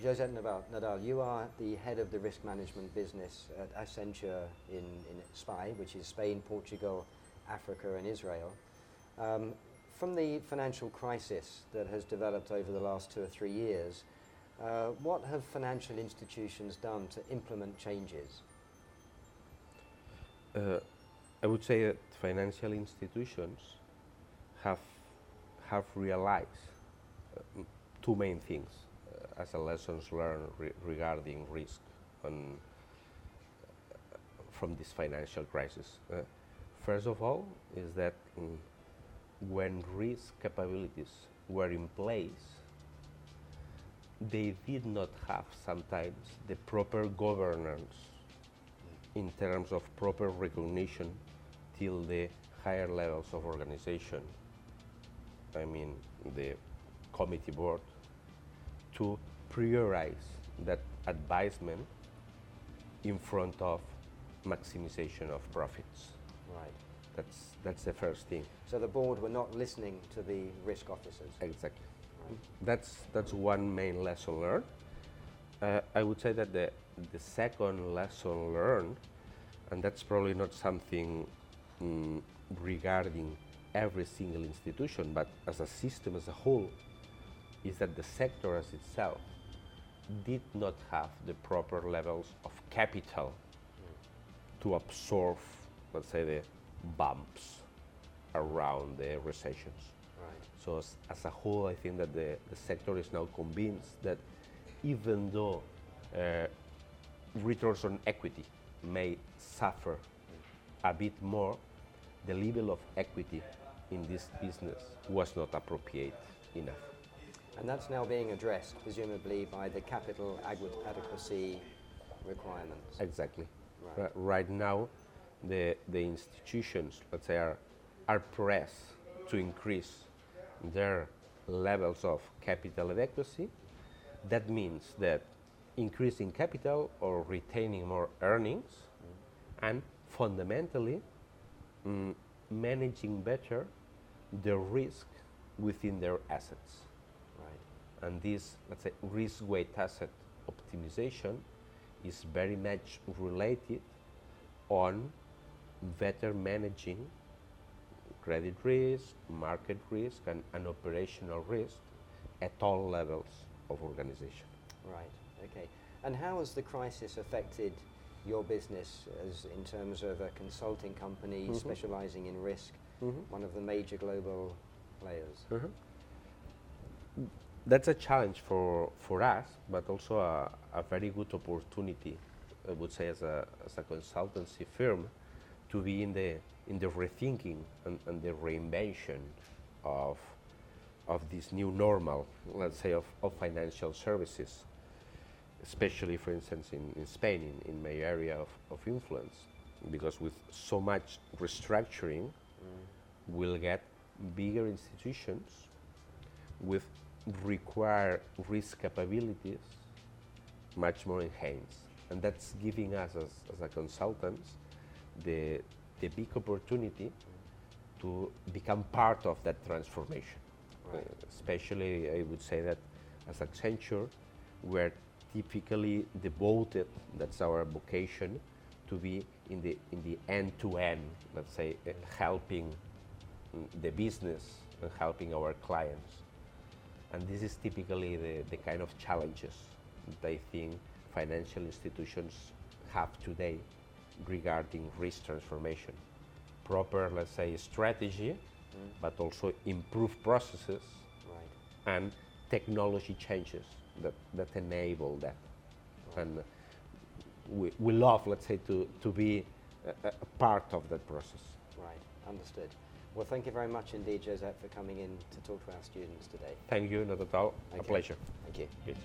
Josep Nadal, you are the head of the risk management business at Accenture in SPI, which is Spain, Portugal, Africa and Israel. From the financial crisis that has developed over the last 2 or 3 years, what have financial institutions done to implement changes? I would say that financial institutions have realized two main things as a lessons learned regarding risk from this financial crisis. First of all, is that when risk capabilities were in place, they did not have sometimes the proper governance in terms of proper recognition till the higher levels of organization. I mean, the committee board, to prioritize that advisement in front of maximization of profits. Right. That's the first thing. So the board were not listening to the risk officers? Exactly. Right. That's one main lesson learned. I would say that the second lesson learned, and that's probably not something regarding every single institution, but as a system as a whole, is that the sector as itself did not have the proper levels of capital to absorb, let's say, the bumps around the recessions. Right. So as a whole, I think that the sector is now convinced that even though returns on equity may suffer a bit more, the level of equity in this business was not appropriate enough. And that's now being addressed, presumably, by the capital adequacy requirements. Exactly. Right. Right now, the institutions, let's say, are pressed to increase their levels of capital adequacy. That means that increasing capital or retaining more earnings, and fundamentally managing better the risk within their assets. Right. And this, let's say, risk-weight asset optimization is very much related on better managing credit risk, market risk, and operational risk at all levels of organization. Right, okay. And how has the crisis affected your business as in terms of a consulting company specializing in risk, one of the major global players? That's a challenge for us, but also a very good opportunity, I would say, as a consultancy firm, to be in the rethinking and the reinvention of this new normal, let's say, of financial services, especially, for instance, in Spain, in my area of influence, because with so much restructuring, we'll get bigger institutions with require risk capabilities much more enhanced. And that's giving us, as a consultants, the big opportunity to become part of that transformation. Right. Especially, I would say that as Accenture, we're typically devoted, that's our vocation, to be in the end-to-end, let's say, helping the business and helping our clients. And this is typically the kind of challenges that I think financial institutions have today regarding risk transformation. Proper, let's say, strategy, but also improved processes, right, and technology changes that enable that. Right. And we love, let's say, to be a part of that process. Right, understood. Well, thank you very much indeed, Josep, for coming in to talk to our students today. Thank you, not at all. Okay. A pleasure. Thank you. Good.